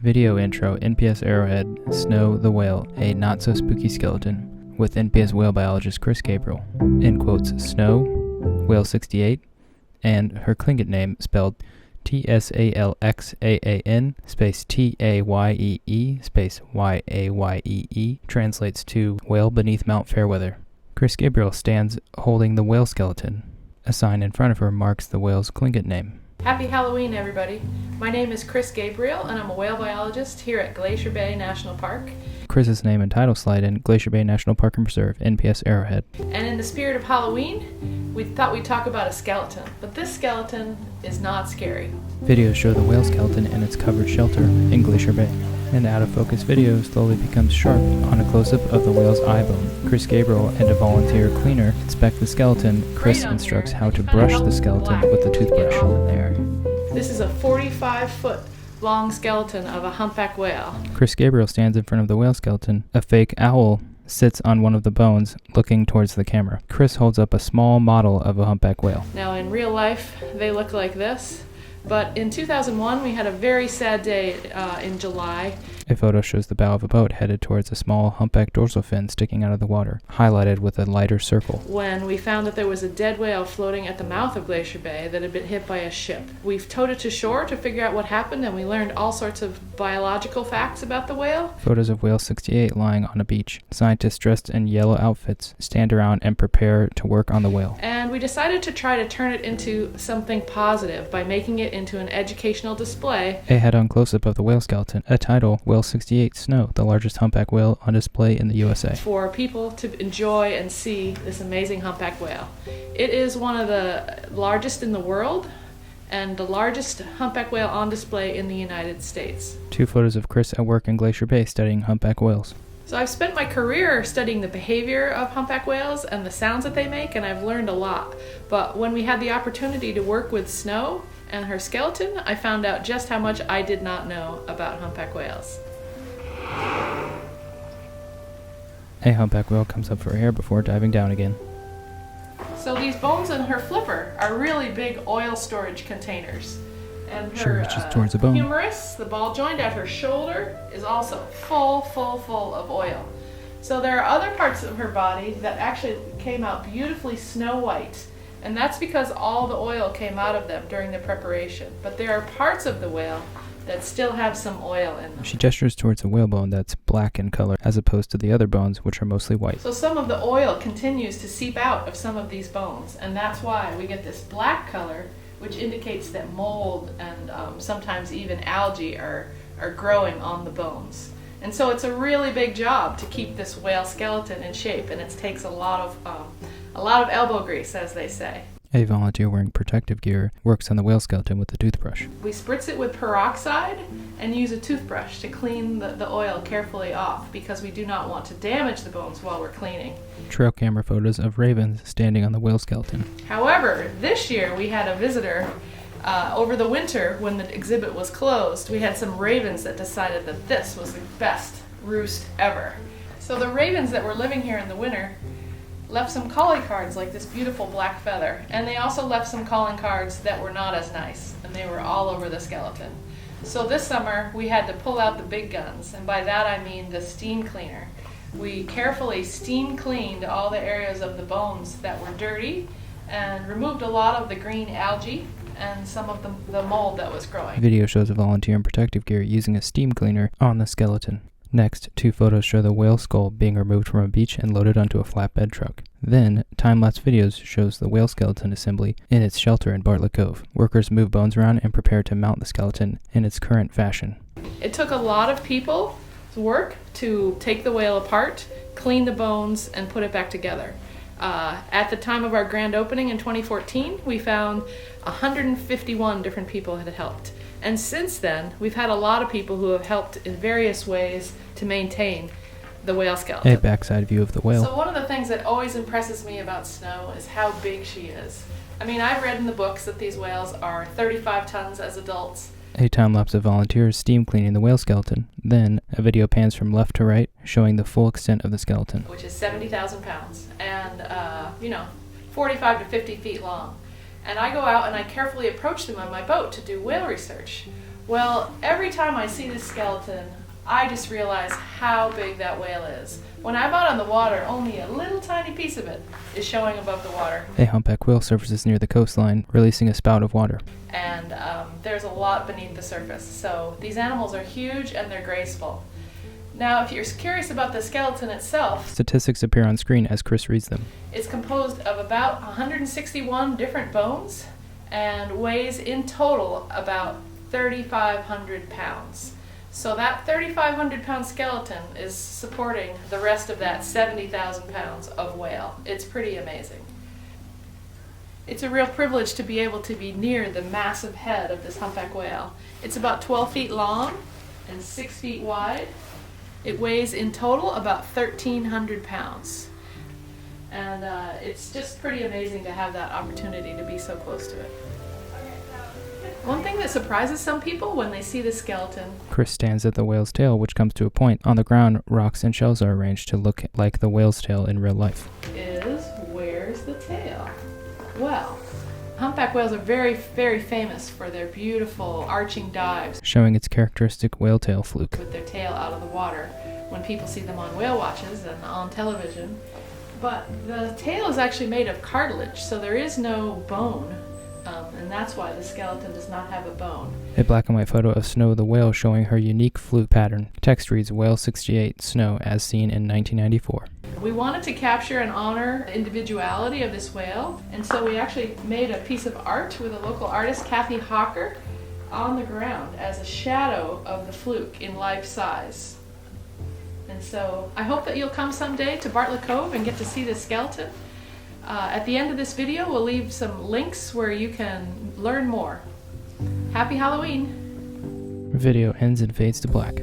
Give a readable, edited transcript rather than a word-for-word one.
Video intro, NPS Arrowhead, Snow the Whale, a not-so-spooky skeleton, with NPS whale biologist Chris Gabriele. In quotes, Snow, Whale 68, and her Tlingit name spelled Tsalxaan space Tayee space Yayee translates to Whale Beneath Mt Fairweather. Chris Gabriele stands holding the whale skeleton. A sign in front of her marks the whale's Tlingit name. Happy Halloween, everybody. My name is Chris Gabriele, and I'm a whale biologist here at Glacier Bay National Park. Chris's name and title slide in Glacier Bay National Park and Preserve, NPS Arrowhead. And in the spirit of Halloween, we thought we'd talk about a skeleton, but this skeleton is not scary. Videos show the whale skeleton in its covered shelter in Glacier Bay. An out-of-focus video slowly becomes sharp on a close-up of the whale's eye bone. Chris Gabriele and a volunteer cleaner inspect the skeleton. Chris instructs how to brush the skeleton with a toothbrush. This is a 45-foot long skeleton of a humpback whale. Chris Gabriele stands in front of the whale skeleton. A fake owl sits on one of the bones, looking towards the camera. Chris holds up a small model of a humpback whale. Now, in real life, they look like this. But in 2001, we had a very sad day in July. A photo shows the bow of a boat headed towards a small humpback dorsal fin sticking out of the water, highlighted with a lighter circle. When we found that there was a dead whale floating at the mouth of Glacier Bay that had been hit by a ship. We've towed it to shore to figure out what happened, and we learned all sorts of biological facts about the whale. Photos of Whale 68 lying on a beach. Scientists dressed in yellow outfits stand around and prepare to work on the whale. And we decided to try to turn it into something positive by making it into an educational display. A head-on close-up of the whale skeleton. A title, Whale 68 Snow, the largest humpback whale on display in the USA. For people to enjoy and see this amazing humpback whale. It is one of the largest in the world and the largest humpback whale on display in the United States. Two photos of Chris at work in Glacier Bay studying humpback whales. So I've spent my career studying the behavior of humpback whales and the sounds that they make, and I've learned a lot. But when we had the opportunity to work with Snow and her skeleton, I found out just how much I did not know about humpback whales. A humpback whale comes up for air before diving down again. So these bones in her flipper are really big oil storage containers. And She her reaches towards the bone. humerus, the ball joint at her shoulder, is also full of oil. So there are other parts of her body that actually came out beautifully snow white. And that's because all the oil came out of them during the preparation. But there are parts of the whale that still have some oil in them. She gestures towards a whalebone that's black in color, as opposed to the other bones, which are mostly white. So some of the oil continues to seep out of some of these bones, and that's why we get this black color, which indicates that mold and sometimes even algae are growing on the bones. And so it's a really big job to keep this whale skeleton in shape, and it takes a lot of elbow grease, as they say. A volunteer wearing protective gear works on the whale skeleton with a toothbrush. We spritz it with peroxide and use a toothbrush to clean the oil carefully off, because we do not want to damage the bones while we're cleaning. Trail camera photos of ravens standing on the whale skeleton. However, this year we had a visitor. Over the winter, when the exhibit was closed, we had some ravens that decided that this was the best roost ever. So the ravens that were living here in the winter left some calling cards like this beautiful black feather, and they also left some calling cards that were not as nice, and they were all over the skeleton. So this summer we had to pull out the big guns, and by that I mean the steam cleaner. We carefully steam cleaned all the areas of the bones that were dirty and removed a lot of the green algae and some of the mold that was growing. Video shows a volunteer in protective gear using a steam cleaner on the skeleton. Next, two photos show the whale skull being removed from a beach and loaded onto a flatbed truck. Then, time-lapse videos shows the whale skeleton assembly in its shelter in Bartlett Cove. Workers move bones around and prepare to mount the skeleton in its current fashion. It took a lot of people's work to take the whale apart, clean the bones, and put it back together. At the time of our grand opening in 2014, we found 151 different people had helped. And since then, we've had a lot of people who have helped in various ways to maintain the whale skeleton. A backside view of the whale. So one of the things that always impresses me about Snow is how big she is. I mean, I've read in the books that these whales are 35 tons as adults. A time-lapse of volunteers steam cleaning the whale skeleton. Then, a video pans from left to right, showing the full extent of the skeleton. Which is 70,000 pounds and, 45 to 50 feet long. And I go out and I carefully approach them on my boat to do whale research. Well, every time I see this skeleton, I just realize how big that whale is. When I'm out on the water, only a little tiny piece of it is showing above the water. A humpback whale surfaces near the coastline, releasing a spout of water. And there's a lot beneath the surface. So these animals are huge and they're graceful. Now, if you're curious about the skeleton itself, Statistics appear on screen as Chris reads them. it's composed of about 161 different bones and weighs in total about 3,500 pounds. So that 3,500 pound skeleton is supporting the rest of that 70,000 pounds of whale. It's pretty amazing. It's a real privilege to be able to be near the massive head of this humpback whale. It's about 12 feet long and 6 feet wide. It weighs in total about 1,300 pounds. And it's just pretty amazing to have that opportunity to be so close to it. One thing that surprises some people when they see the skeleton, Chris stands at the whale's tail, which comes to a point. On the ground, rocks and shells are arranged to look like the whale's tail in real life. is where's the tail? Well, humpback whales are very, very famous for their beautiful arching dives Showing its characteristic whale tail fluke. with their tail out of the water when people see them on whale watches and on television. But the tail is actually made of cartilage, so there is no bone, and that's why the skeleton does not have a bone. A black and white photo of Snow the whale showing her unique fluke pattern. Text reads Whale 68 Snow as seen in 1994. We wanted to capture and honor the individuality of this whale, and so we actually made a piece of art with a local artist, Kathy Hawker, on the ground as a shadow of the fluke in life size. And so I hope that you'll come someday to Bartlett Cove and get to see this skeleton. At the end of this video, we'll leave some links where you can learn more. Happy Halloween! Video ends and fades to black.